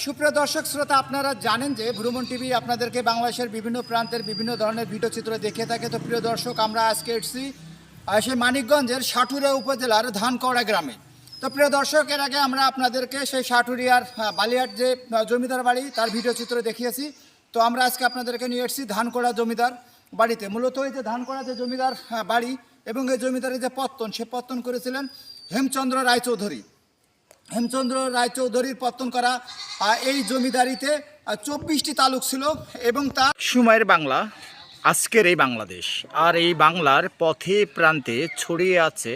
সুপ্রিয় দর্শক শ্রোতা, আপনারা জানেন যে ভ্রমণ টিভি আপনাদেরকে বাংলাদেশের বিভিন্ন প্রান্তের বিভিন্ন ধরনের ভিডিও চিত্র দেখিয়ে থাকে। তো প্রিয় দর্শক, আমরা আজকে এসেছি সেই মানিকগঞ্জের সাটুরিয়া উপজেলার ধানকড়া গ্রামে। তো প্রিয় দর্শক, এর আগে আমরা আপনাদেরকে সেই সাটুরিয়ার বালিয়াট যে জমিদার বাড়ি তার ভিডিও চিত্র দেখিয়েছি। তো আমরা আজকে আপনাদেরকে নিয়ে এসেছি ধানকড়া জমিদার বাড়িতে। মূলত এই যে ধানকড়া যে জমিদার বাড়ি এবং এই জমিদারের যে পত্তন, সে পত্তন করেছিলেন হেমচন্দ্র রায়চৌধুরী। হেমচন্দ্র রায়চৌধুরীর পত্তন করা এই জমিদারিতে 24টি তালুক ছিল এবং তা সময়ের বাংলা, আজকের এই বাংলাদেশ। আর এই বাংলার পথে প্রান্তে ছড়িয়ে আছে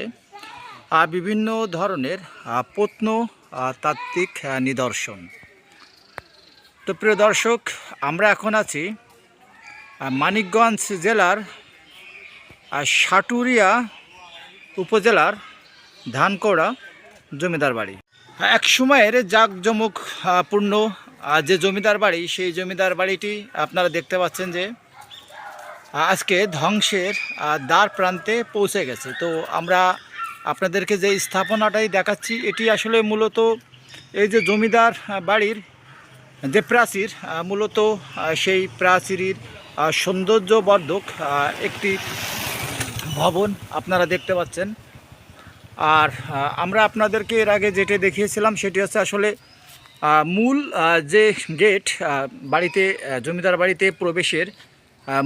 বিভিন্ন ধরনের প্রত্নতাত্ত্বিক নিদর্শন। তো প্রিয় দর্শক, আমরা এখন আছি মানিকগঞ্জ জেলার সাটুরিয়া উপজেলার ধানকড়া জমিদার বাড়ি। এক সময়ের জাঁকজমকপূর্ণ যে জমিদার বাড়ি, সেই জমিদার বাড়িটি আপনারা দেখতে পাচ্ছেন যে আজকে ধ্বংসের দ্বার প্রান্তে পৌঁছে গেছে। তো আমরা আপনাদেরকে যে স্থাপনাটাই দেখাচ্ছি, এটি আসলে মূলত এই যে জমিদার বাড়ির যে প্রাচীর, মূলত সেই প্রাচীরের সৌন্দর্যবর্ধক একটি ভবন আপনারা দেখতে পাচ্ছেন। আর আমরা আপনাদেরকে এর আগে যেটা দেখিয়েছিলাম সেটি হচ্ছে আসলে মূল যে গেট, বাড়িতে জমিদার বাড়িতে প্রবেশের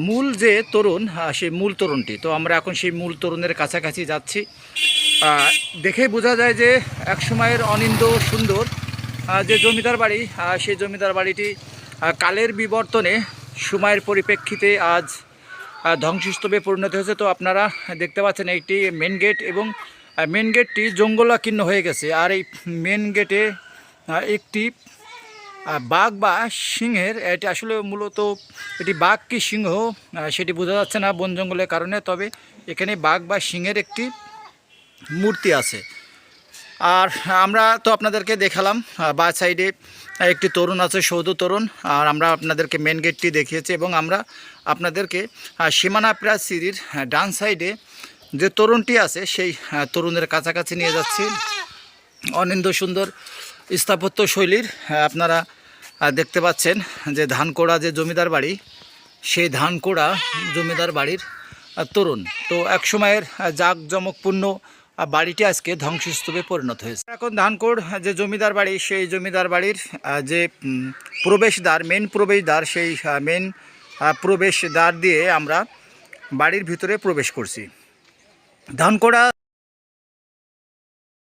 মূল যে তোরণ, সেই মূল তোরণটি। তো আমরা এখন সেই মূল তোরণের কাছাকাছি যাচ্ছি। দেখেই বোঝা যায় যে এক সময়ের অনিন্দ্য সুন্দর যে জমিদার বাড়ি, সেই জমিদার বাড়িটি কালের বিবর্তনে সময়ের পরিপ্রেক্ষিতে আজ ধ্বংসস্তূপে পরিণত হয়েছে। তো আপনারা দেখতে পাচ্ছেন এইটি মেন গেট এবং মেন গেটটি জঙ্গলাকীর্ণ হয়ে গেছে। আর এই মেন গেটে একটি বাঘ বা সিংহের, এটি আসলে মূলত এটি বাঘ কি সিংহ সেটি বোঝা যাচ্ছে না বন জঙ্গলের কারণে, তবে এখানে বাঘ বা সিংহের একটি মূর্তি আছে। আর আমরা তো আপনাদেরকে দেখালাম বা সাইডে একটি তরুণ আছে, সৌধ তরুণ। আর আমরা আপনাদেরকে মেন গেটটি দেখিয়েছি এবং আমরা আপনাদেরকে সীমানা প্রাচীরের ডান সাইডে যে তরুণটি আছে সেই তরুণের কাছাকাছি নিয়ে যাচ্ছি। অনিন্দ্য সুন্দর স্থাপত্য শৈলীর আপনারা দেখতে পাচ্ছেন যে ধানকড়া যে জমিদার বাড়ি, সেই ধানকড়া জমিদার বাড়ির তরুণ। তো এক সময়ের জাঁকজমকপূর্ণ বাড়িটি আজকে ধ্বংসস্তূপে পরিণত হয়েছে। এখন ধানকড় যে জমিদার বাড়ি, সেই জমিদার বাড়ির যে প্রবেশদ্বার, মেন প্রবেশদ্বার, সেই মেন প্রবেশদ্বার দিয়ে আমরা বাড়ির ভিতরে প্রবেশ করছি। ধানকড়া